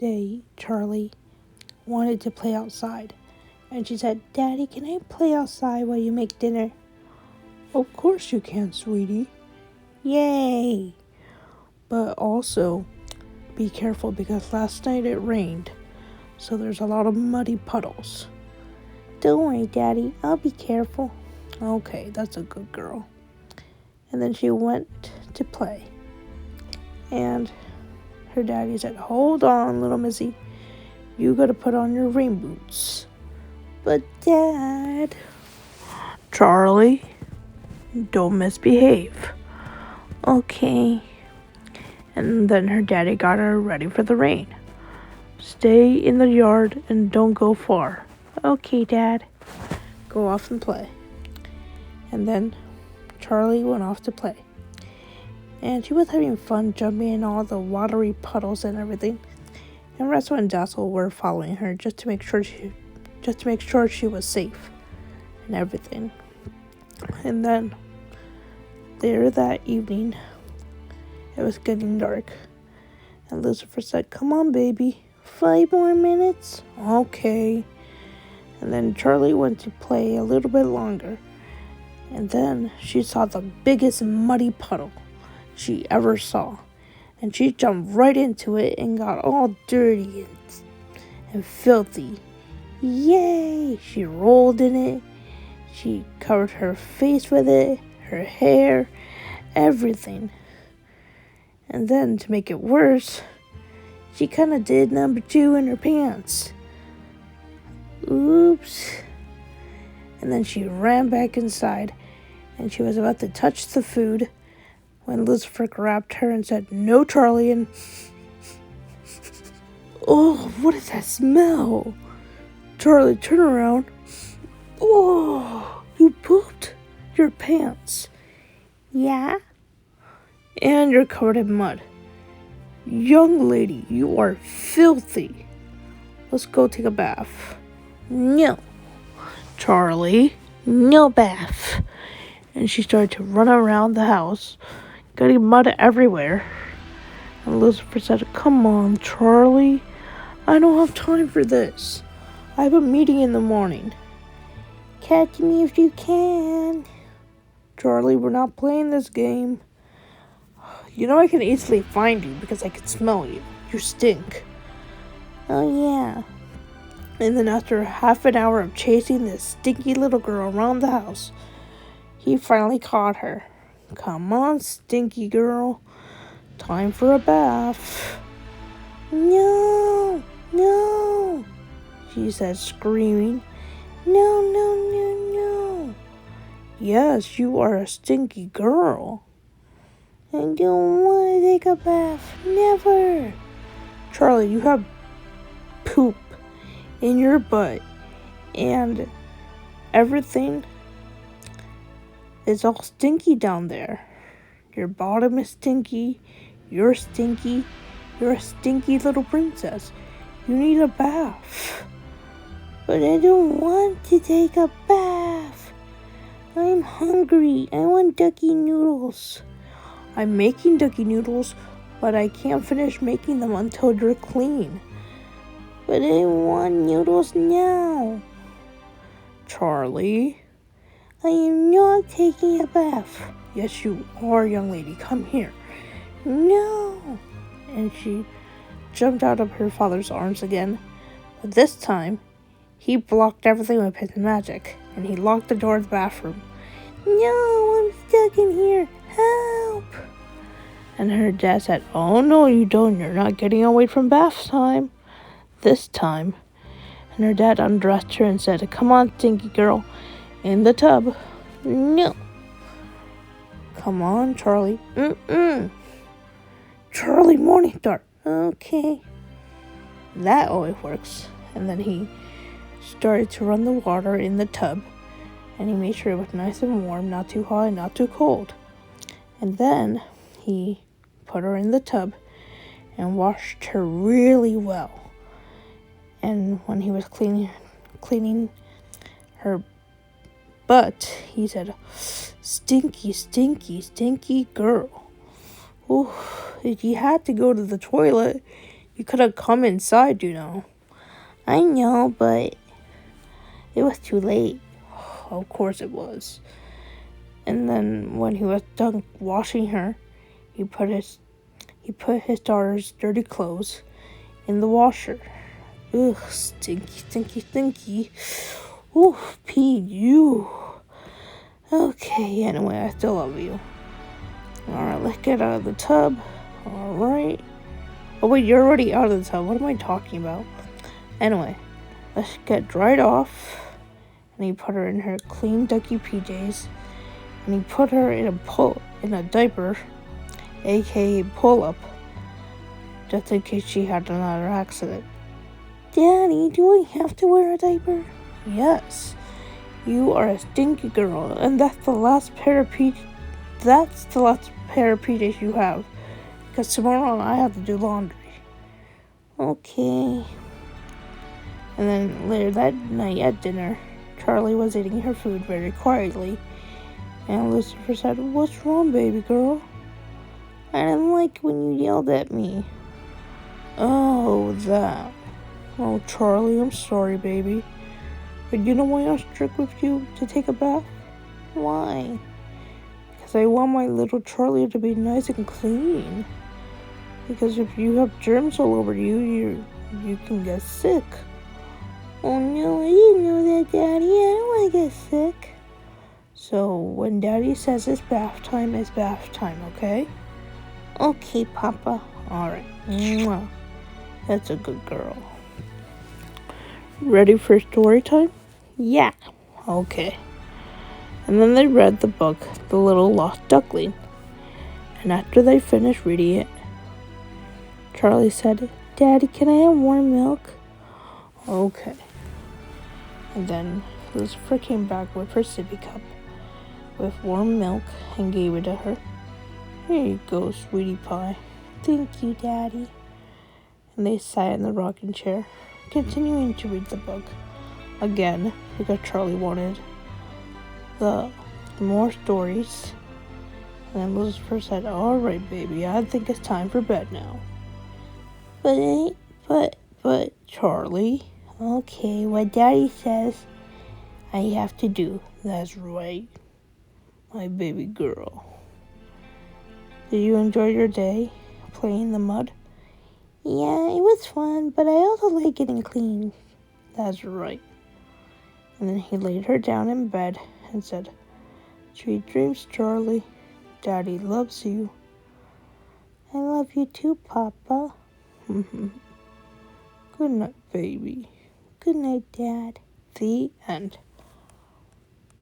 day, Charlie wanted to play outside. And she said, "Daddy, can I play outside while you make dinner?" "Of course you can, sweetie." "Yay!" But also, be careful because last night it rained. So there's a lot of muddy puddles. "Don't worry, Daddy. I'll be careful." "Okay, that's a good girl." And then she went to play. And her daddy said, "Hold on, little missy. You gotta put on your rain boots." "But Dad..." "Charlie, don't misbehave." "Okay." And then her daddy got her ready for the rain. "Stay in the yard and don't go far." "Okay, Dad." Go off and play. And then Charlie went off to play. And she was having fun jumping in all the watery puddles and everything. And Russell and Dazzle were following her just to make sure she was safe and everything. And then later that evening, it was getting dark. And Lucifer said, "Come on, baby. 5 more minutes?" "Okay." And then Charlie went to play a little bit longer. And then she saw the biggest muddy puddle she ever saw. And she jumped right into it and got all dirty and filthy. Yay! She rolled in it. She covered her face with it, her hair, everything. And then, to make it worse, she kind of did number 2 in her pants. Oops. And then she ran back inside, and she was about to touch the food when Lucifer grabbed her and said, "No, Charlie," and... "Oh, what is that smell?" "Charlie, turn around." "Oh, you pooped your pants." "Yeah." "And you're covered in mud." "Young lady, you are filthy. Let's go take a bath." "No." "Charlie, no bath." And she started to run around the house, getting mud everywhere. And Lucifer said, "Come on, Charlie. I don't have time for this. I have a meeting in the morning." "Catch me if you can." "Charlie, we're not playing this game. You know I can easily find you because I can smell you. You stink." "Oh, yeah." And then after half an hour of chasing this stinky little girl around the house, he finally caught her. "Come on, stinky girl. Time for a bath." "No, no," she said, screaming. "No, no, no, no." "Yes, you are a stinky girl." "I don't want to take a bath. Never." "Charlie, you have poop in your butt and everything is all stinky down there. Your bottom is stinky. You're stinky. You're a stinky little princess. You need a bath." "But I don't want to take a bath. I'm hungry. I want ducky noodles." "I'm making ducky noodles, but I can't finish making them until you're clean." "But I want noodles now." "Charlie." "I am not taking a bath." "Yes, you are, young lady. Come here." "No." And she jumped out of her father's arms again. But this time, he blocked everything with his magic, and he locked the door of the bathroom. "No, I'm stuck in here. Help." And her dad said, "Oh, no, you don't. You're not getting away from bath time this time." And her dad undressed her and said, "Come on, stinky girl, in the tub." "No." "Come on, Charlie." "Charlie, Morningstar." "Okay." That always works. And then he started to run the water in the tub, and he made sure it was nice and warm, not too hot and not too cold. And then he put her in the tub and washed her really well. And when he was cleaning her butt, he said, "Stinky, stinky, stinky girl. Oh, if you had to go to the toilet, You could have come inside, you know. I know, but it was too late. Of course it was. And then when he was done washing her, he put his daughter's dirty clothes in the washer. Ugh, stinky, stinky, stinky. Ooh, Pete, you. Okay, anyway, I still love you. Alright, let's get out of the tub. Alright. Oh wait, you're already out of the tub. What am I talking about? Anyway, let's get dried off. And he put her in her clean ducky PJs. And he put her in a diaper, aka pull-up, just in case she had another accident. Daddy, do I have to wear a diaper? Yes. You are a stinky girl, and that's the last pair of PJs you have. Because tomorrow I have to do laundry. Okay. And then later that night at dinner, Charlie was eating her food very quietly. And Lucifer said, "What's wrong, baby girl? I didn't like when you yelled at me." Oh, that. Oh, Charlie, I'm sorry, baby. But you know why I was strict with you to take a bath? Why? Because I want my little Charlie to be nice and clean. Because if you have germs all over you can get sick. Oh no, I didn't know that, Daddy. I don't want to get sick. So when Daddy says it's bath time, okay? Okay, Papa. Alright. Mwah. That's a good girl. Ready for story time? Yeah. Okay. And then they read the book, The Little Lost Duckling. And after they finished reading it, Charlie said, "Daddy, can I have warm milk?" Okay. And then Lucifer came back with her sippy cup with warm milk and gave it to her. "Here you go, sweetie pie." "Thank you, Daddy." And they sat in the rocking chair, continuing to read the book. Again, because Charlie wanted the more stories. And then Lucifer said, "Alright, baby, I think it's time for bed now." But, Charlie. Okay, what Daddy says I have to do. That's right, my baby girl. Did you enjoy your day playing in the mud? Yeah, it was fun, but I also like getting clean. That's right. And then he laid her down in bed and said, "Sweet dreams, Charlie. Daddy loves you." "I love you too, Papa." Good night, baby. Good night, Dad. The end.